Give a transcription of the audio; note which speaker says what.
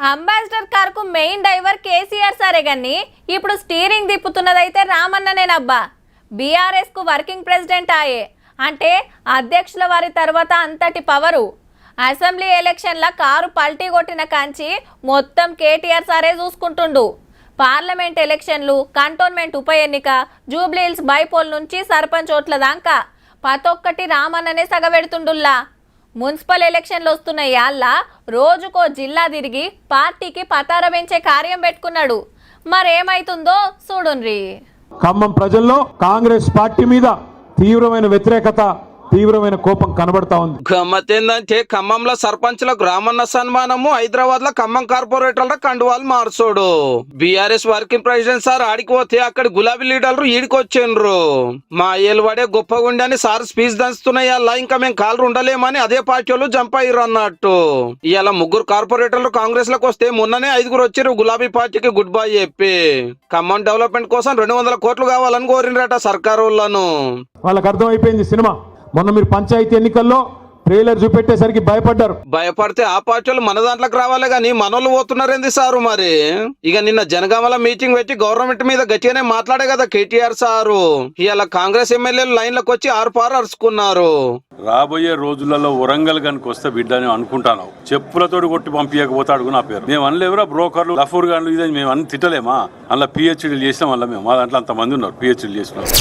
Speaker 1: Ambassador car కు main driver KCR సరే గాని ఇప్పుడు స్టీరింగ్ తిప్పుతున్నదైతే రామన్ననేనబ్బా. బీఆర్ఎస్ కు వర్కింగ్ ప్రెసిడెంట్ ఆయే అంటే అధ్యక్షుల వారి తర్వాత అంతటి పవరు. అసెంబ్లీ ఎలక్షన్ల కారు పల్టీ కొట్టిన కాంచి మొత్తం కేటీఆర్ సారే చూసుకుంటుండు. పార్లమెంట్ ఎలక్షన్లు, కంటోన్మెంట్ ఉప ఎన్నిక, జూబ్లీహిల్స్ బైపోల్ నుంచి సర్పంచ్ ఓట్ల దాకా పతొక్కటి రామన్ననే సగబెడుతుండుల్లా. మున్సిపల్ ఎలక్షన్లు వస్తున్నాయి అల్లా రోజుకో జిల్లా తిరిగి పార్టీకి పతార పెంచే కార్యం పెట్టుకున్నాడు. మరేమైతుందో చూడుండ్రి.
Speaker 2: ఖమ్మం ప్రజల్లో కాంగ్రెస్ పార్టీ మీద తీవ్రమైన వ్యతిరేకత, తీవ్రమైన కోపం కనబడతా ఉంది.
Speaker 3: గమ్మతేందంటే ఖమ్మంలో సర్పంచ్లకు రామన్న సన్మానము, హైదరాబాద్ లో ఖమ్మం కార్పొరేటర్ల కండువాలు మార్చోడు. బీఆర్ఎస్ వర్కింగ్ ప్రెసిడెంట్ సార్ ఆడికి పోతే అక్కడ గులాబీ లీడర్లు ఈడికొచ్చిండ్రు. మా ఏలువాడే గొప్పగుండి అని సార్ స్పీచ్ దంచుతున్నాయి అలా ఇంకా మేము కాళ్ళు ఉండలేమని అదే పార్టీ వాళ్ళు జంప్ అయ్యారు అన్నట్టు. ఇవాళ 3 కార్పొరేటర్లు కాంగ్రెస్ లకు వస్తే మొన్ననే 5 వచ్చారు గులాబీ పార్టీకి గుడ్ బై చెప్పి. ఖమ్మం డెవలప్మెంట్ కోసం 200 కోట్లు కావాలని కోరిండ్రట సర్కారు వాళ్ళను.
Speaker 2: వాళ్ళకి అర్థమైపోయింది సినిమా. మొన్న మీరు పంచాయతీ ఎన్నికల్లో ట్రైలర్ చూపెట్టేసరికి భయపడ్డారు.
Speaker 3: భయపడితే ఆ పార్టీ వాళ్ళు మన దాంట్లోకి రావాలి గాని మనోళ్ళు పోతున్నారేంది సారు మరి. ఇక నిన్న జనగామల మీటింగ్ పెట్టి గవర్నమెంట్ మీద గట్టిగానే మాట్లాడే కదా కేటీఆర్ సారు. ఇవాళ కాంగ్రెస్ ఎమ్మెల్యేలు లైన్లకు వచ్చి ఆరుపారు అరుచుకున్నారు.
Speaker 4: రాబోయే రోజులలో వరంగల్ గనికి వస్తే బిడ్డని అనుకుంటాను. చెప్పులతోటి కొట్టి పంపించకపోతే అడుగు నా పేరు. మేము అనలేవురా బ్రోకర్లు, లఫూర్ గాన్లు, ఇదే మేము అన్ని తిట్టలేమా. అలా పిహెచ్డీలు చేసినాం. వల్ల మేము మా దాంట్లో అంత మంది ఉన్నారు పిహెచ్డీలు చేసినారు.